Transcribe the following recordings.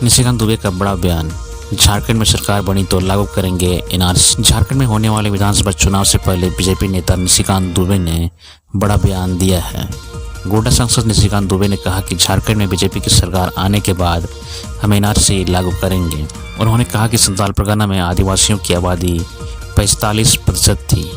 निशिकांत दुबे का बड़ा बयान, झारखंड में सरकार बनी तो लागू करेंगे एनआरसी। झारखंड में होने वाले विधानसभा चुनाव से पहले बीजेपी नेता निशिकांत दुबे ने बड़ा बयान दिया है। गोड्डा सांसद निशिकांत दुबे ने कहा कि झारखंड में बीजेपी की सरकार आने के बाद हम एनआरसी लागू करेंगे। उन्होंने कहा कि संथाल परगना में आदिवासियों की आबादी 45% थी,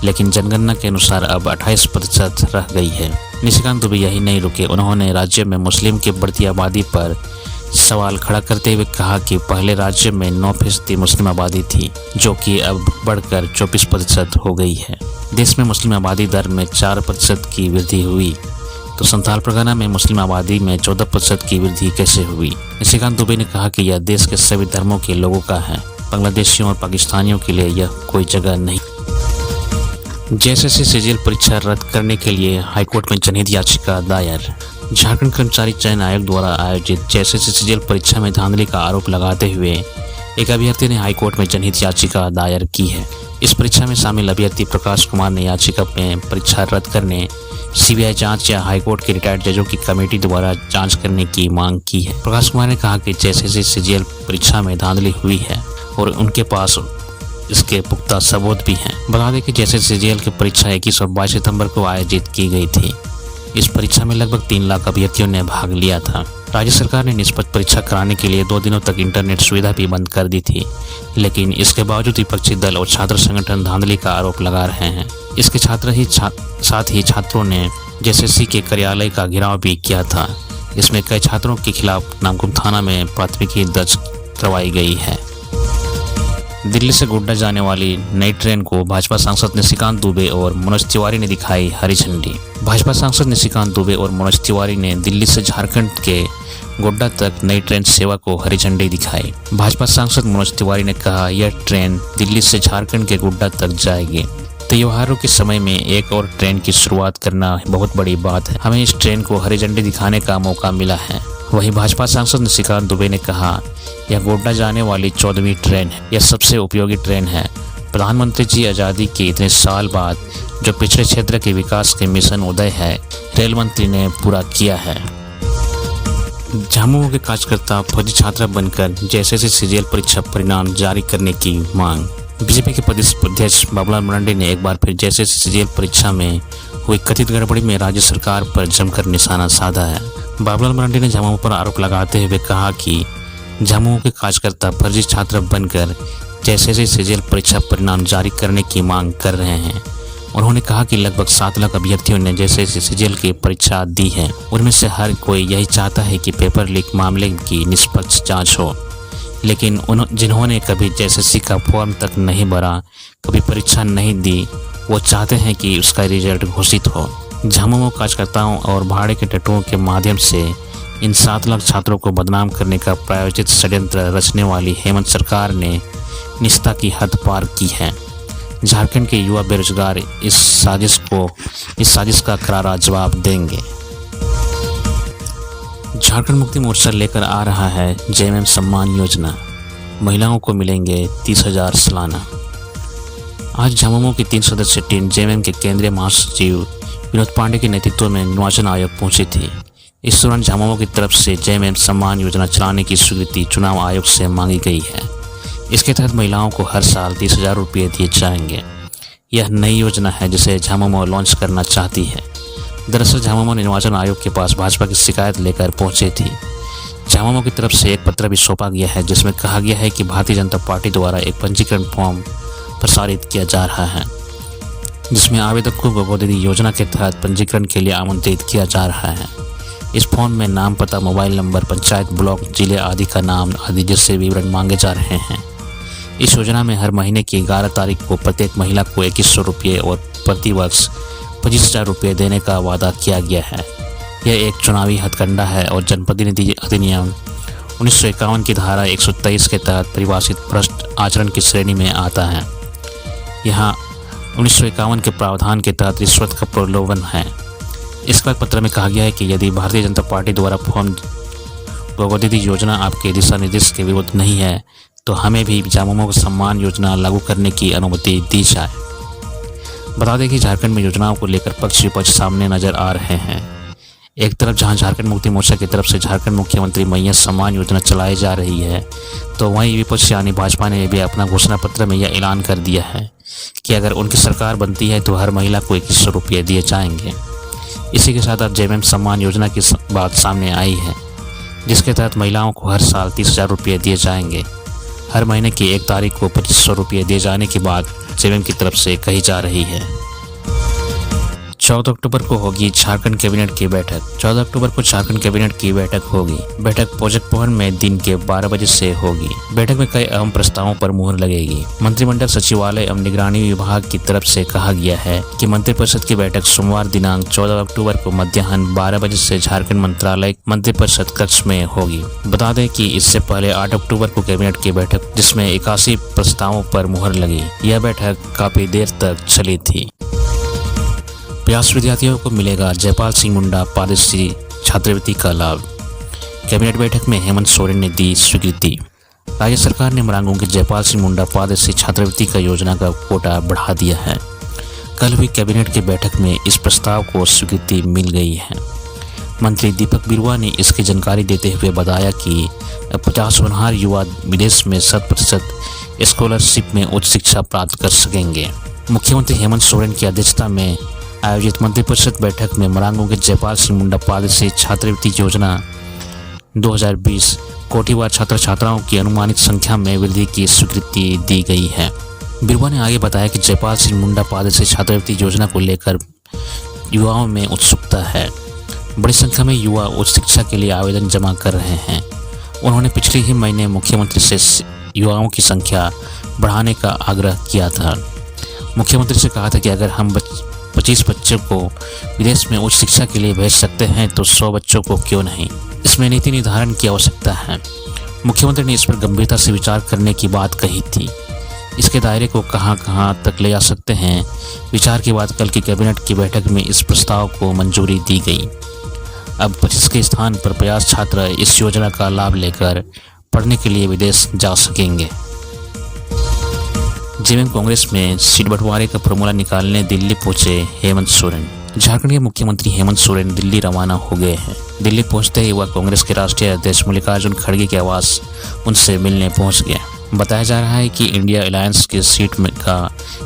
लेकिन जनगणना के अनुसार अब 28% रह गई है। निशिकांत दुबे यही नहीं रुके, उन्होंने राज्य में मुस्लिम की बढ़ती आबादी पर सवाल खड़ा करते हुए कहा कि पहले राज्य में 9% मुस्लिम आबादी थी, जो कि अब बढ़कर 24% हो गई है। देश में मुस्लिम आबादी दर में 4% की वृद्धि हुई, तो संथाल परगना में मुस्लिम आबादी में 14% की वृद्धि कैसे हुई। निशिकांत दुबे ने कहा कि यह देश के सभी धर्मों के लोगों का है, बांग्लादेशियों और पाकिस्तानियों के लिए यह कोई जगह नहीं। जेएसएससी सीजीएल परीक्षा रद्द करने के लिए हाईकोर्ट में जनहित याचिका दायर। झारखंड कर्मचारी चयन आयोग द्वारा आयोजित जेएसएससी सीजीएल परीक्षा में धांधली का आरोप लगाते हुए एक अभ्यर्थी ने हाईकोर्ट में जनहित याचिका दायर की है। इस परीक्षा में शामिल अभ्यर्थी प्रकाश कुमार ने याचिका में परीक्षा रद्द करने, सीबीआई जांच या हाईकोर्ट के रिटायर्ड जजों की कमेटी द्वारा जांच करने की मांग की है। प्रकाश कुमार ने कहा कि जेएसएससी सीजीएल परीक्षा में धांधली हुई है और उनके पास इसके पुख्ता सबूत भी हैं। बता दें कि जेएसएससी सीजीएल की परीक्षा 21 और 22 सितंबर को आयोजित की गई थी। इस परीक्षा में लगभग 3 लाख अभ्यर्थियों ने भाग लिया था। राज्य सरकार ने निष्पक्ष परीक्षा कराने के लिए 2 दिनों तक इंटरनेट सुविधा भी बंद कर दी थी, लेकिन इसके बावजूद विपक्षी दल और छात्र संगठन धांधली का आरोप लगा रहे हैं। इसके साथ ही छात्रों ने जेएसएससी के कार्यालय का घेराव भी किया था। इसमें कई छात्रों के खिलाफ नामकुम थाना में प्राथमिकी दर्ज करवाई गई है। दिल्ली से गोड्डा जाने वाली नई ट्रेन को भाजपा सांसद निशिकांत दुबे और मनोज तिवारी ने दिखाई हरी झंडी। भाजपा सांसद निशिकांत दुबे और मनोज तिवारी ने दिल्ली से झारखंड के गोड्डा तक नई ट्रेन सेवा को हरी झंडी दिखाई। भाजपा सांसद मनोज तिवारी ने कहा, यह ट्रेन दिल्ली से झारखंड के गोड्डा तक जाएगी। त्योहारों के समय में एक और ट्रेन की शुरुआत करना बहुत बड़ी बात है। हमें इस ट्रेन को हरी झंडी दिखाने का मौका मिला है। वहीं भाजपा सांसद निशिकांत दुबे ने कहा, यह गोड्डा जाने वाली 14वीं ट्रेन है। यह सबसे उपयोगी ट्रेन है। प्रधानमंत्री जी आज़ादी के इतने साल बाद जो पिछड़े क्षेत्र के विकास के मिशन उदय है, रेल मंत्री ने पूरा किया है। झामुमो के कार्यकर्ता फौजी छात्रा बनकर जेएसएससी सीजीएल परीक्षा परिणाम जारी करने की मांग। बीजेपी के प्रदेश अध्यक्ष बाबूलाल मरांडी ने एक बार फिर जेएसएससी सीजीएल परीक्षा में हुई कथित गड़बड़ी में राज्य सरकार पर जमकर निशाना साधा है। बाबूलाल मरांडी ने झामुमो पर आरोप लगाते हुए कहा कि झामुमो के कार्यकर्ता फर्जी छात्र बनकर जेएसएससी सीजीएल परीक्षा परिणाम जारी करने की मांग कर रहे हैं। उन्होंने कहा कि लगभग 7 लाख अभ्यर्थियों ने जेएसएससी सीजीएल की परीक्षा दी है। उनमें से हर कोई यही चाहता है कि पेपर लीक मामले की निष्पक्ष जांच हो, लेकिन जिन्होंने कभी जेएसएससी का फॉर्म तक नहीं भरा, कभी परीक्षा नहीं दी, वो चाहते हैं कि उसका रिजल्ट घोषित हो। झामुमो कार्यकर्ताओं और भाड़े के टट्टुओं के माध्यम से इन 7 लाख छात्रों को बदनाम करने का प्रायोजित षड्यंत्र रचने वाली हेमंत सरकार ने निष्ठा की हद पार की है। झारखंड के युवा बेरोजगार इस साजिश का करारा जवाब देंगे। झारखंड मुक्ति मोर्चा लेकर आ रहा है जेएमएम सम्मान योजना, महिलाओं को मिलेंगे 30,000 सालाना। आज झामुमो की 3 सदस्यीय टीम जेएमएम के केंद्रीय महासचिव विनोद पांडे के नेतृत्व में निर्वाचन आयोग पहुंची थी। इस दौरान झामुमो की तरफ से जेएमएम सम्मान योजना चलाने की स्वीकृति चुनाव आयोग से मांगी गई है। इसके तहत महिलाओं को हर साल 30,000 रुपये दिए जाएंगे। यह नई योजना है जिसे झामुमो लॉन्च करना चाहती है। दरअसल झामुमो निर्वाचन आयोग के पास भाजपा की शिकायत लेकर पहुंची थी। झामुमो की तरफ से एक पत्र भी सौंपा गया है, जिसमें कहा गया है कि भारतीय जनता पार्टी द्वारा एक पंजीकरण फॉर्म प्रसारित किया जा रहा है, जिसमें आवेदक को गोदी योजना के तहत पंजीकरण के लिए आमंत्रित किया जा रहा है। इस फॉर्म में नाम, पता, मोबाइल नंबर, पंचायत, ब्लॉक, जिले आदि का नाम आदि जैसे विवरण मांगे जा रहे हैं। इस योजना में हर महीने की 11 तारीख को प्रत्येक महिला को 2100 रुपये और प्रति वर्ष 25,000 रुपये देने का वादा किया गया है। यह एक चुनावी हथकंडा है और जनप्रतिनिधि अधिनियम 1951 की धारा 123 के तहत परिभाषित भ्रष्ट आचरण की श्रेणी में आता है। यहाँ 1951 के प्रावधान के तहत रिश्वत का प्रलोभन है। इस बाद पत्र में कहा गया है कि यदि भारतीय जनता पार्टी द्वारा फॉर्म गोदी योजना आपके दिशा निर्देश के विरुद्ध नहीं है, तो हमें भी झामुमो सम्मान योजना लागू करने की अनुमति दी जाए। बता दें कि झारखंड में योजनाओं को लेकर पक्ष विपक्ष सामने नजर आ रहे हैं। एक तरफ जहां झारखंड मुक्ति मोर्चा की तरफ से झारखंड मुख्यमंत्री मैया सम्मान योजना चलाई जा रही है, तो वहीं विपक्ष यानी भाजपा ने भी अपना घोषणा पत्र में यह ऐलान कर दिया है कि अगर उनकी सरकार बनती है तो हर महिला को 2100 रुपये दिए जाएंगे। इसी के साथ अब जेएमएम सम्मान योजना की बात सामने आई है, जिसके तहत महिलाओं को हर साल 30,000 रुपये दिए जाएंगे। हर महीने की 1 तारीख को 2500 रुपये दिए जाने की बात जेएमएम की तरफ से कही जा रही है। 14 अक्टूबर को होगी झारखंड कैबिनेट की बैठक। 14 अक्टूबर को झारखंड कैबिनेट की बैठक होगी। बैठक प्रोजेक्ट भवन में दिन के 12 बजे से होगी। बैठक में कई अहम प्रस्तावों पर मुहर लगेगी। मंत्रिमंडल सचिवालय एवं निगरानी विभाग की तरफ से कहा गया है कि मंत्रिपरिषद की बैठक सोमवार दिनांक 14 अक्टूबर को मध्याह्न 12 बजे से झारखंड मंत्रालय मंत्रिपरिषद कक्ष में होगी। बता दें कि इससे पहले 8 अक्टूबर को कैबिनेट की बैठक जिसमें 81 प्रस्तावों पर मुहर लगी। यह बैठक काफी देर तक चली थी। प्रयास विद्यार्थियों को मिलेगा जयपाल सिंह मुंडा पारदर्शी छात्रवृत्ति का लाभ। कैबिनेट बैठक में हेमंत सोरेन ने दी स्वीकृति। राज्य सरकार ने मरांगों के जयपाल सिंह मुंडा पारदर्शी छात्रवृत्ति का योजना का कोटा बढ़ा दिया है। कल हुई कैबिनेट की बैठक में इस प्रस्ताव को स्वीकृति मिल गई है। मंत्री दीपक बिरुआ ने इसकी जानकारी देते हुए बताया कि 50 होनहार युवा विदेश में 100% स्कॉलरशिप में उच्च शिक्षा प्राप्त कर सकेंगे। मुख्यमंत्री हेमंत सोरेन की अध्यक्षता में आयोजित मंत्रिपरिषद बैठक में मरांगों के जयपाल सिंह मुंडा पारदर्शी छात्रवृत्ति योजना 2020 कोटिवार छात्र छात्राओं की अनुमानित संख्या में वृद्धि की स्वीकृति दी गई है। बिरुआ ने आगे बताया कि जयपाल सिंह मुंडा पारदर्शी छात्रवृत्ति योजना को लेकर युवाओं में उत्सुकता है। बड़ी संख्या में युवा उच्च शिक्षा के लिए आवेदन जमा कर रहे हैं। उन्होंने पिछले ही महीने मुख्यमंत्री से युवाओं की संख्या बढ़ाने का आग्रह किया था। मुख्यमंत्री से कहा था कि अगर हम 25 बच्चों को विदेश में उच्च शिक्षा के लिए भेज सकते हैं तो 100 बच्चों को क्यों नहीं। इसमें नीति निर्धारण की आवश्यकता है। मुख्यमंत्री ने इस पर गंभीरता से विचार करने की बात कही थी। इसके दायरे को कहां तक ले जा सकते हैं, विचार के बाद कल की कैबिनेट की बैठक में इस प्रस्ताव को मंजूरी दी गई। अब 25 के स्थान पर 50 छात्र इस योजना का लाभ लेकर पढ़ने के लिए विदेश जा सकेंगे। जेएमएम कांग्रेस में सीट बंटवारे का फॉर्मूला निकालने दिल्ली पहुंचे हेमंत सोरेन। झारखंड के मुख्यमंत्री हेमंत सोरेन दिल्ली रवाना हो गए हैं। दिल्ली पहुंचते ही वह कांग्रेस के राष्ट्रीय अध्यक्ष मल्लिकार्जुन खड़गे के आवास उनसे मिलने पहुंच गए। बताया जा रहा है कि इंडिया अलायंस की सीट में का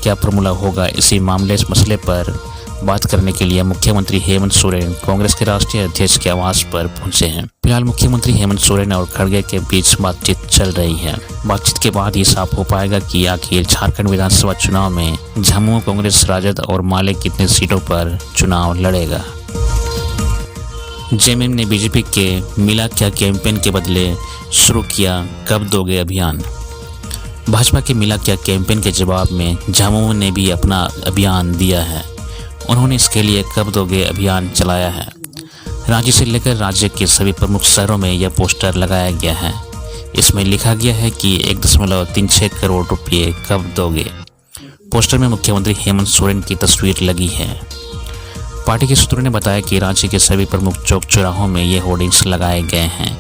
क्या फॉर्मूला होगा, इसी मसले पर बात करने के लिए मुख्यमंत्री हेमंत सोरेन कांग्रेस के राष्ट्रीय अध्यक्ष के आवास पर पहुंचे हैं। फिलहाल मुख्यमंत्री हेमंत सोरेन और खड़गे के बीच बातचीत चल रही है। बातचीत के बाद ये साफ हो पाएगा कि आखिर झारखंड विधानसभा चुनाव में झामुमो कांग्रेस, राजद और माले कितने सीटों पर चुनाव लड़ेगा। जेएमएम ने बीजेपी के मिला क्या कैंपेन के बदले शुरू किया कब दोगे अभियान। भाजपा के मिला क्या कैंपेन के जवाब में झामुमो ने भी अपना अभियान दिया है। उन्होंने इसके लिए कब दोगे अभियान चलाया है। रांची से लेकर राज्य के सभी प्रमुख शहरों में यह पोस्टर लगाया गया है। इसमें लिखा गया है कि 1.36 करोड़ रुपये कब दोगे। पोस्टर में मुख्यमंत्री हेमंत सोरेन की तस्वीर लगी है। पार्टी के सूत्रों ने बताया कि रांची के सभी प्रमुख चौक चौराहों में ये होर्डिंग्स लगाए गए हैं।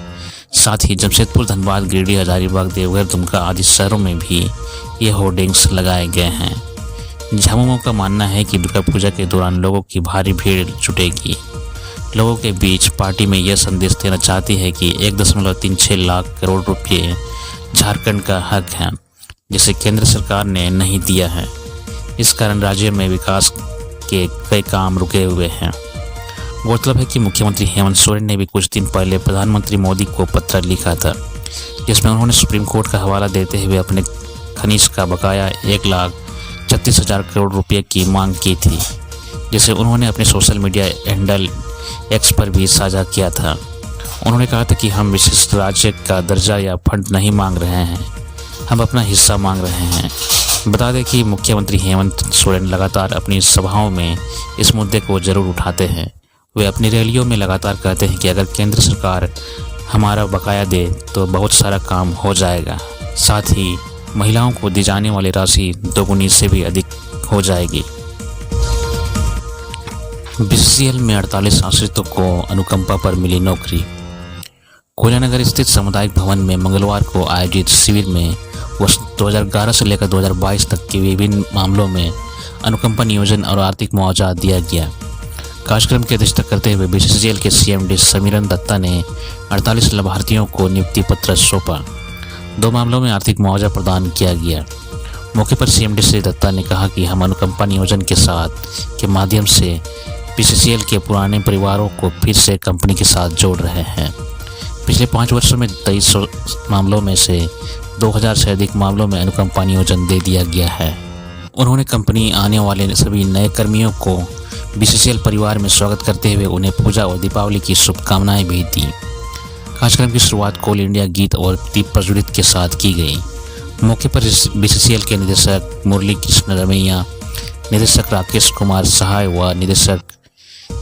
साथ ही जमशेदपुर, धनबाद, गिरिडीह, हजारीबाग, देवघर, दुमका आदि शहरों में भी ये होर्डिंग्स लगाए गए हैं। झामुमो का मानना है कि दुर्गा पूजा के दौरान लोगों की भारी भीड़ जुटेगी। लोगों के बीच पार्टी में यह संदेश देना चाहती है कि 1.36 लाख करोड़ रुपये झारखंड का हक है, जिसे केंद्र सरकार ने नहीं दिया है। इस कारण राज्य में विकास के कई काम रुके हुए हैं। गौरतलब है कि मुख्यमंत्री हेमंत सोरेन ने भी कुछ दिन पहले प्रधानमंत्री मोदी को पत्र लिखा था, जिसमें उन्होंने सुप्रीम कोर्ट का हवाला देते हुए अपने खनिज का बकाया 1,36,000 करोड़ रुपये की मांग की थी, जिसे उन्होंने अपने सोशल मीडिया हैंडल एक्स पर भी साझा किया था। उन्होंने कहा था कि हम विशिष्ट राज्य का दर्जा या फंड नहीं मांग रहे हैं, हम अपना हिस्सा मांग रहे हैं। बता दें कि मुख्यमंत्री हेमंत सोरेन लगातार अपनी सभाओं में इस मुद्दे को जरूर उठाते हैं। वे अपनी रैलियों में लगातार कहते हैं कि अगर केंद्र सरकार हमारा बकाया दे तो बहुत सारा काम हो जाएगा, साथ ही महिलाओं को दी जाने वाली राशि दोगुनी से भी अधिक हो जाएगी। बीसीसीएल में 48 आश्रितों को अनुकंपा पर मिली नौकरी। कोयलानगर स्थित सामुदायिक भवन में मंगलवार को आयोजित शिविर में वर्ष 2011 से लेकर 2022 तक के विभिन्न मामलों में अनुकंपा नियोजन और आर्थिक मुआवजा दिया गया। कार्यक्रम की अध्यक्षता करते हुए बीसीसीएल के सीएमडी समीरन दत्ता ने 48 लाभार्थियों को नियुक्ति पत्र सौंपा। 2 मामलों में आर्थिक मुआवजा प्रदान किया गया। मौके पर सीएमडी श्री दत्ता ने कहा कि हम अनुकंपा नियोजन के साथ के माध्यम से बीसीसीएल के पुराने परिवारों को फिर से कंपनी के साथ जोड़ रहे हैं। पिछले 5 वर्षों में 2300 मामलों में से 2000 से अधिक मामलों में अनुकंपा नियोजन दे दिया गया है। उन्होंने कंपनी आने वाले सभी नए कर्मियों को बीसीसीएल परिवार में स्वागत करते हुए उन्हें पूजा और दीपावली की शुभकामनाएं भी दी। कार्यक्रम की शुरुआत कोल इंडिया गीत और दीप प्रज्वलित के साथ की गई। मौके पर बीसीसीएल के निदेशक मुरली कृष्ण रमैया, निदेशक राकेश कुमार सहाय व निदेशक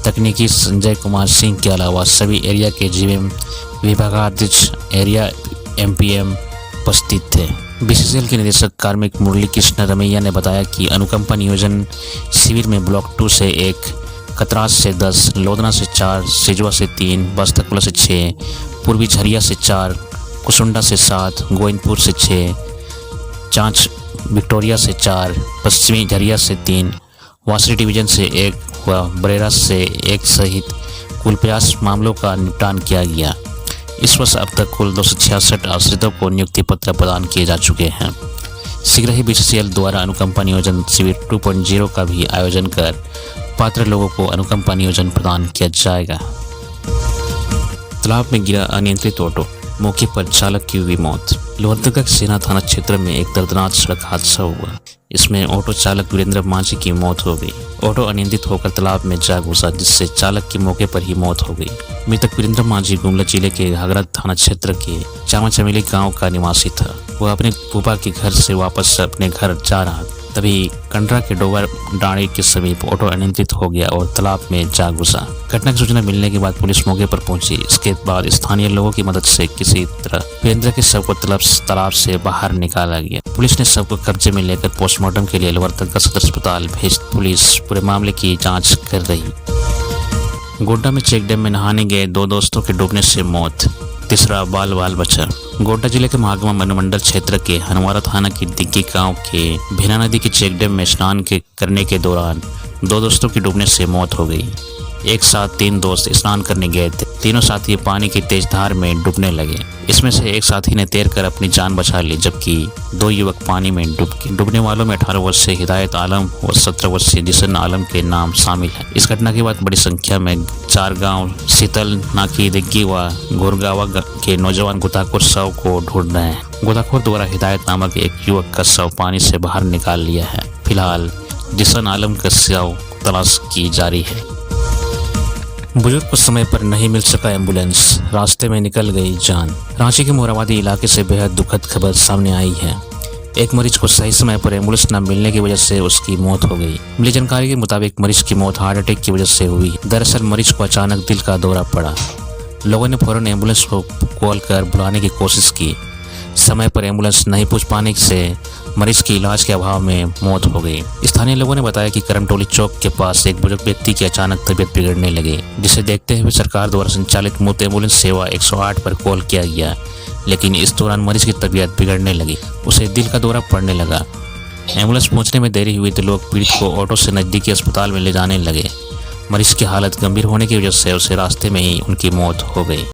तकनीकी संजय कुमार सिंह के अलावा सभी एरिया के जीएम, विभागाध्यक्ष, एरिया एमपीएम उपस्थित थे। बीसीसीएल के निदेशक कार्मिक मुरली कृष्ण रमैया ने बताया कि अनुकंपा नियोजन शिविर में ब्लॉक 2 से 1, कतरास से 10, लोधना से 4, सिजवा से 3, बस्तकपुला से 6, पूर्वी झरिया से 4, कुसुंडा से 7, गोविंदपुर से 6, चांच विक्टोरिया से 4, पश्चिमी झरिया से 3, वासरी डिवीजन से 1 व बरेरा से 1 सहित कुल 50 मामलों का निपटान किया गया। इस वर्ष अब तक कुल 266 आश्रितों को नियुक्ति पत्र प्रदान किए जा चुके हैं। शीघ्र ही बीसीसीएल द्वारा अनुकंपा नियोजन शिविर 2.0 का भी आयोजन कर पात्र लोगों को अनुकंपा नियोजन प्रदान किया जाएगा। तालाब में गिरा अनियंत्रित ऑटो, मौके पर चालक की हुई मौत। लोहरदगा के सेना थाना क्षेत्र में एक दर्दनाक सड़क हादसा हुआ। इसमें ऑटो चालक वीरेंद्र मांझी की मौत हो गई। ऑटो अनियंत्रित होकर तालाब में जा घुसा, जिससे चालक की मौके पर ही मौत हो गई। मृतक वीरेंद्र मांझी गुमला जिले के घाघरा थाना क्षेत्र के चामा चमेली गांव का निवासी था। वह अपने फूफा के घर से वापस अपने घर जा रहा था, तभी कंडरा के डोबर डाणी के समीप ऑटो अनियंत्रित हो गया और तालाब में जा घुसा। घटना की सूचना मिलने के बाद पुलिस मौके पर पहुंची। इसके बाद स्थानीय लोगों की मदद से किसी तरह वीरेंद्र के शव को तालाब से बाहर निकाला गया। पुलिस ने शव को कब्जे में लेकर पोस्टमार्टम के लिए लोहरदगा सदर अस्पताल भेज पुलिस पूरे मामले की जाँच कर रही। गोड्डा में चेक डैम में नहाने गए 2 दोस्तों के डूबने से मौत, तीसरा बाल बचा। गोड्डा जिले के महागमा अनुमंडल क्षेत्र के हनवारा थाना की दिग्गी गांव के भेना नदी के चेक डैम में स्नान करने के दौरान 2 दोस्तों की डूबने से मौत हो गई। एक साथ 3 दोस्त स्नान करने गए थे। तीनों साथी पानी की तेज धार में डूबने लगे। इसमें से एक साथी ने तैरकर अपनी जान बचा ली, जबकि 2 युवक पानी में डूब गए। डूबने वालों में 18 वर्षीय हिदायत आलम और 17 वर्षीय जिसन आलम के नाम शामिल हैं। इस घटना के बाद बड़ी संख्या में 4 गांव शीतल, नाकी, दिग्गी व घोरगावा के नौजवान गोताखोर शव को ढूंढ रहे हैं। गोताखोर द्वारा हिदायत नामक एक युवक का शव पानी से बाहर निकाल लिया है। फिलहाल जिसन आलम का शव तलाश की जारी है। बुजुर्ग को समय पर नहीं मिल सका एम्बुलेंस, रास्ते में निकल गई जान। रांची के मोराबादी इलाके से बेहद दुखद खबर सामने आई है। एक मरीज को सही समय पर एम्बुलेंस न मिलने की वजह से उसकी मौत हो गई। मिली जानकारी के मुताबिक मरीज की मौत हार्ट अटैक की वजह से हुई। दरअसल मरीज को अचानक दिल का दौरा पड़ा। लोगों ने फौरन एम्बुलेंस को कॉल कर बुलाने की कोशिश की। समय पर एम्बुलेंस नहीं पहुंच पाने से मरीज की इलाज के अभाव में मौत हो गई। स्थानीय लोगों ने बताया कि करमटोली चौक के पास एक बुजुर्ग व्यक्ति की अचानक तबीयत बिगड़ने लगी, जिसे देखते हुए सरकार द्वारा संचालित मुफ्त एम्बुलेंस सेवा 108 पर कॉल किया गया। लेकिन इस दौरान मरीज की तबीयत बिगड़ने लगी, उसे दिल का दौरा पड़ने लगा। एम्बुलेंस पहुंचने में देरी हुई तो लोग पीड़ित को ऑटो से नजदीकी अस्पताल में ले जाने लगे। मरीज की हालत गंभीर होने की वजह से उसे रास्ते में ही उनकी मौत हो गई।